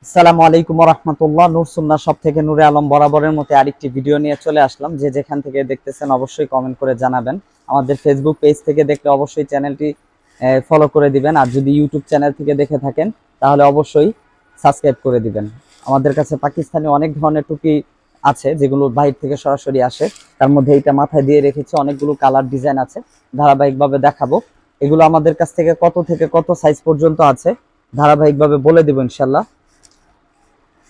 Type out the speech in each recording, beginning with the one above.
আসসালামু আলাইকুম ওয়া রাহমাতুল্লাহ। নূর সুন্নাহ শপ থেকে নূরে আলম বরাবরের মতো আরেকটি ভিডিও নিয়ে চলে আসলাম। যে যেখান থেকে দেখতেছেন অবশ্যই কমেন্ট করে জানাবেন। আমাদের ফেসবুক পেজ থেকে দেখলে অবশ্যই চ্যানেলটি ফলো করে দিবেন, আর যদি ইউটিউব চ্যানেল থেকে দেখে থাকেন তাহলে অবশ্যই সাবস্ক্রাইব করে দিবেন। আমাদের কাছে পাকিস্তানি অনেক ধরনের টুপি আছে যেগুলো বাইরে থেকে সরাসরি আসে। তার মধ্যে এটা মাথায় দিয়ে রেখেছি, অনেকগুলো কালার ডিজাইন আছে, ধারাবাহিকভাবে দেখাবো। এগুলো আমাদের কাছ থেকে কত সাইজ পর্যন্ত আছে ধারাবাহিকভাবে বলে দেব ইনশাল্লাহ।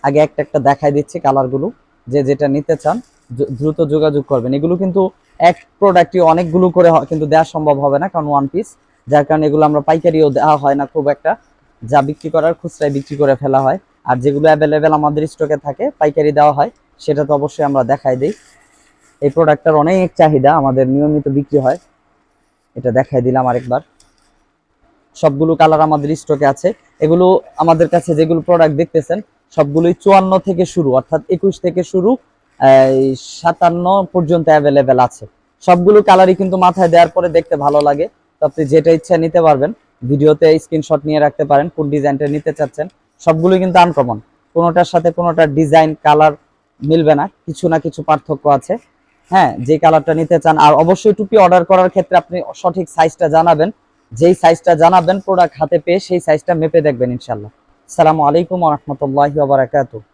আগে একটা একটা দেখাই দিচ্ছি কালারগুলো। যে যেটা নিতে চান দ্রুত যোগাযোগ করবেন। এগুলো কিন্তু এক প্রোডাক্টই অনেকগুলো করে কিন্তু দেওয়া সম্ভব হবে না, কারণ ওয়ান পিস, যার কারণে এগুলো আমরা পাইকারিও দেওয়া হয় না খুব একটা। যা বিক্রি করার খুচরায় বিক্রি করে ফেলা হয়, আর যেগুলো অ্যাভেলেবেল আমাদের স্টকে থাকে পাইকারি দেওয়া হয়, সেটা তো অবশ্যই আমরা দেখাই দিই। এই প্রোডাক্টটার অনেক চাহিদা, আমাদের নিয়মিত বিক্রি হয়। এটা দেখাই দিলাম আরেকবার। সবগুলো কালার আমাদের স্টকে আছে। এগুলো আমাদের কাছে যেগুলো প্রোডাক্ট দেখতেছেন সবগুলোই 54 থেকে শুরু, অর্থাৎ 21 থেকে শুরু 57 পর্যন্ত অ্যাভেলেবেল আছে। সবগুলো কালারই কিন্তু মাথায় দেওয়ার পরে দেখতে ভালো লাগে, তো আপনি যেটা ইচ্ছা নিতে পারবেন। ভিডিওতে স্ক্রিনশট নিয়ে রাখতে পারেন কোন ডিজাইনটা নিতে চাচ্ছেন। সবগুলোই কিন্তু আনকমন, কোনোটার সাথে কোনোটার ডিজাইন কালার মিলবে না, কিছু না কিছু পার্থক্য আছে। হ্যাঁ, যে কালারটা নিতে চান। আর অবশ্যই টুপি অর্ডার করার ক্ষেত্রে আপনি সঠিক সাইজটা জানাবেন। যেই সাইজটা জানাবেন প্রোডাক্ট হাতে পেয়ে সেই সাইজটা মেপে দেখবেন ইনশাল্লাহ। আসসালামু আলাইকুম ওয়া রাহমাতুল্লাহি ওয়া বারাকাতুহু।